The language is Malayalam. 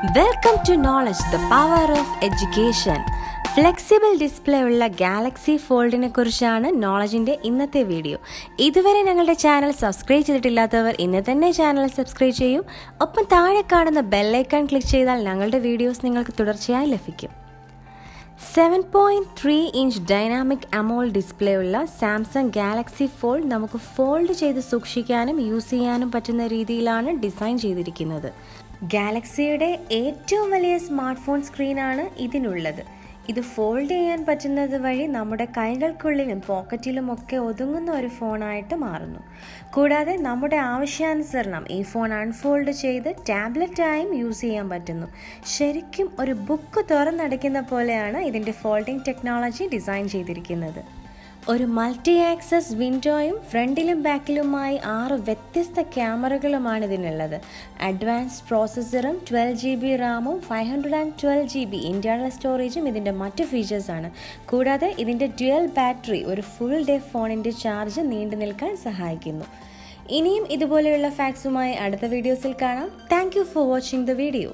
Welcome to knowledge the power of education. Flexible display ഉള്ള ഗാലക്സി ഫോൾഡിനെ കുറിച്ചാണ് നോളജിൻ്റെ ഇന്നത്തെ വീഡിയോ. ഇതുവരെ ഞങ്ങളുടെ ചാനൽ സബ്സ്ക്രൈബ് ചെയ്തിട്ടില്ലാത്തവർ ഇന്ന് തന്നെ ചാനൽ സബ്സ്ക്രൈബ് ചെയ്യൂ. ഒപ്പം താഴെ കാണുന്ന ബെല്ലൈക്കൺ ക്ലിക്ക് ചെയ്താൽ ഞങ്ങളുടെ വീഡിയോസ് നിങ്ങൾക്ക് തുടർച്ചയായി ലഭിക്കും. 7.3 ഇഞ്ച് ഡൈനാമിക് അമോൾഡ് ഡിസ്പ്ലേ ഉള്ള സാംസങ് ഗാലക്സി ഫോൾഡ് നമുക്ക് ഫോൾഡ് ചെയ്ത് സൂക്ഷിക്കാനും യൂസ് ചെയ്യാനും പറ്റുന്ന രീതിയിലാണ് ഡിസൈൻ ചെയ്തിരിക്കുന്നത്. ഗാലക്സിയുടെ ഏറ്റവും വലിയ സ്മാർട്ട് ഫോൺ സ്ക്രീനാണ് ഇതിനുള്ളത്. ഇത് ഫോൾഡ് ചെയ്യാൻ പറ്റുന്നത് വഴി നമ്മുടെ കൈകൾക്കുള്ളിലും പോക്കറ്റിലുമൊക്കെ ഒതുങ്ങുന്ന ഒരു ഫോണായിട്ട് മാറുന്നു. കൂടാതെ നമ്മുടെ ആവശ്യാനുസരണം ഈ ഫോൺ അൺഫോൾഡ് ചെയ്ത് ടാബ്ലറ്റായും യൂസ് ചെയ്യാൻ പറ്റുന്നു. ശരിക്കും ഒരു ബുക്ക് തുറന്നടയ്ക്കുന്ന പോലെയാണ് ഇതിൻ്റെ ഫോൾഡിംഗ് ടെക്നോളജി ഡിസൈൻ ചെയ്തിരിക്കുന്നത്. ഒരു മൾട്ടി ആക്സസ് വിൻഡോയും ഫ്രണ്ടിലും ബാക്കിലുമായി 6 വ്യത്യസ്ത ക്യാമറകളുമാണ് ഇതിനുള്ളത്. അഡ്വാൻസ്ഡ് പ്രോസസ്സറും 12 GB റാമും 512 GB ഇൻറ്റേർണൽ സ്റ്റോറേജും ഇതിൻ്റെ മറ്റ് ഫീച്ചേഴ്സാണ്. കൂടാതെ ഇതിൻ്റെ ഡ്യുവൽ ബാറ്ററി ഒരു ഫുൾ ഡേ ഫോണിൻ്റെ ചാർജ് നീണ്ടു നിൽക്കാൻ സഹായിക്കുന്നു. ഇനിയും ഇതുപോലെയുള്ള ഫാക്ട്സുമായി അടുത്ത വീഡിയോസിൽ കാണാം. Thank you for watching the video.